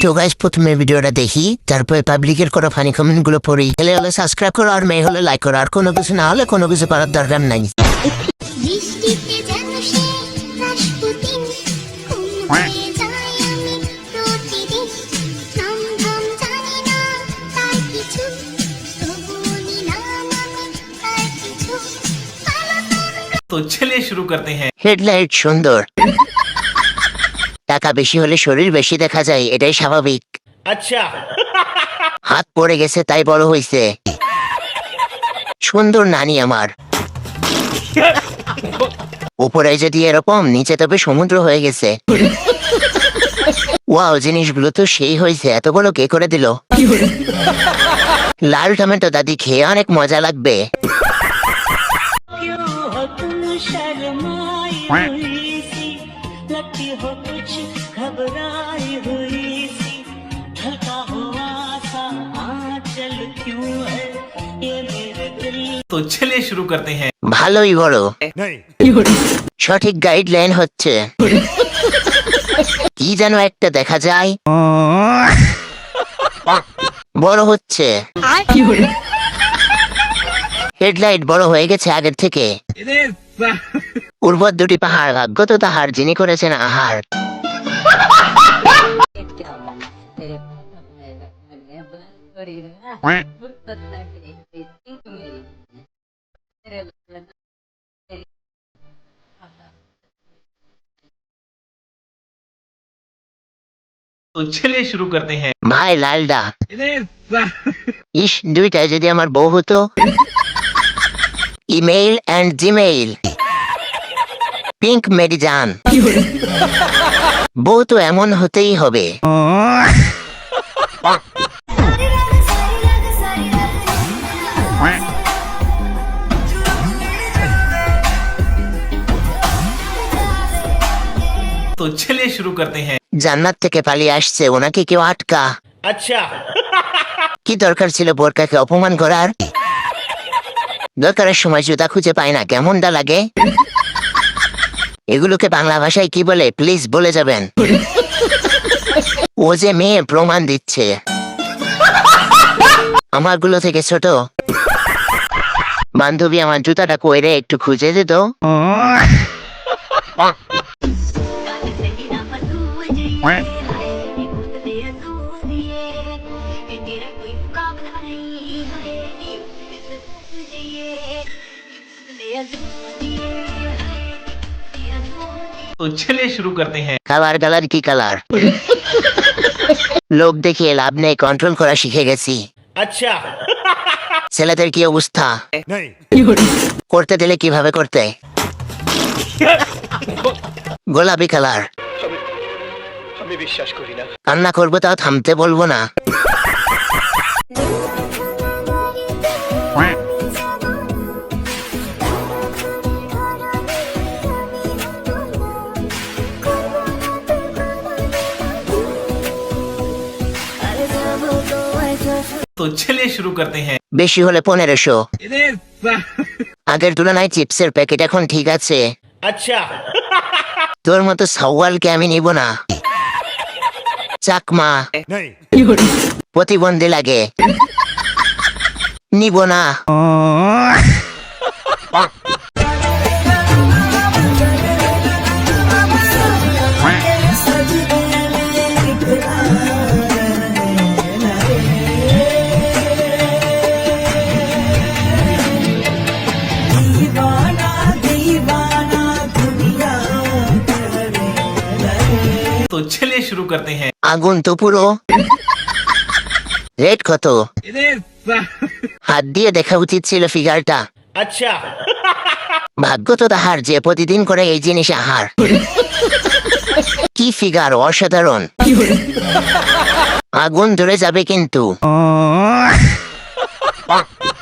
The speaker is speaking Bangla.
তো গাইস প্রথমে ভিডিওটা দেখি, তারপরে পাবলিকের করা ফানি কমেন্ট গুলো পড়ি। হলে সাবস্ক্রাইব করো, আর মেয়ে হলে লাইক করো, আর কোনো কিছু না হলে কোনো কিছু করার দরকার নাই। तो चलिए शुरू करते हैं। হেডলাইট সুন্দর, টাকা বেশি হলে শরীর বেশি দেখা যায়, এটাই স্বাভাবিক। अच्छा হাত পড়ে গেছে তাই বড় হইছে। সুন্দর নানি আমার। উপরে যদি এরকম, নিচে তবে সমুদ্র হয়ে গেছে। ওয়াও, জিনিসগুলো তো সেই হয়েছে। এতগুলো কে করে দিল? লাল টমেটো দাদি খেয়ে অনেক মজা লাগবে। तो चलिए शुरू करते हैं। ভালোই বড়, সঠিক গাইডলাইন হচ্ছে। কি যেন একটা দেখা যায়, বড় হচ্ছে। হেডলাইট বড় হয়ে গেছে আগের থেকে। উর্বর দুটি পাহাড়, ভাগ্য তো তাহার যিনি করেছেন আহার। तो चलिए शुरू करते हैं। ভাই লালডা, ইস দুইটাই যদি আমার বউ হতো। ইমেইল অ্যান্ড জিমেইল, পিঙ্ক মেডিজান। বউ তো এমন হতেই হবে। तो चलिए शुरू करते हैं। জান্নাত থেকে পালিয়ে আসছে, ওনাকে কেউ আটকা। अच्छा কি দরকার ছিল বোরকাকে অপমান করার? দরকারের সময় জুতা খুঁজে পায় না, কেমনটা লাগে? এগুলোকে বাংলা ভাষায় কি বলে প্লিজ বলে যাবেন। ও যে মেয়ে প্রমাণ দিচ্ছে। আমারগুলো থেকে ছোট। বান্ধবী আমার জুতাটা কইরে একটু খুঁজে দিত। तो चलिए शुरू करते हैं। কালার কালার কি কালার? লোক দেখিয়ে লাভ নেই, কন্ট্রোল করা শিখে গেছি। अच्छा ছেলেদের কি অবস্থা? করতে দিলে কিভাবে করতে? গোলাপি কালার। আমি বিশ্বাস করি না। কান্না করবো তাও থামতে বলবো না। तो चलिए शुरू करते हैं। বেশি হলে 1500। আগের তুলনায় চিপসের প্যাকেট এখন ঠিক আছে। अच्छा তোর মতো সওয়ালকে আমি নিব না। চাকমা প্রতিবন্ধী লাগে, নিব না। तो चलिए शुरू करते हैं। আগুন তো পুরো। রেট কত? হাত দিয়ে দেখা উচিত ছিল ফিগারটা। अच्छा ভাগ্য তো তাহার যে প্রতিদিন করে এই জিনিস আহার। কি ফিগার, অসাধারণ। আগুন ধরে যাবে কিন্তু।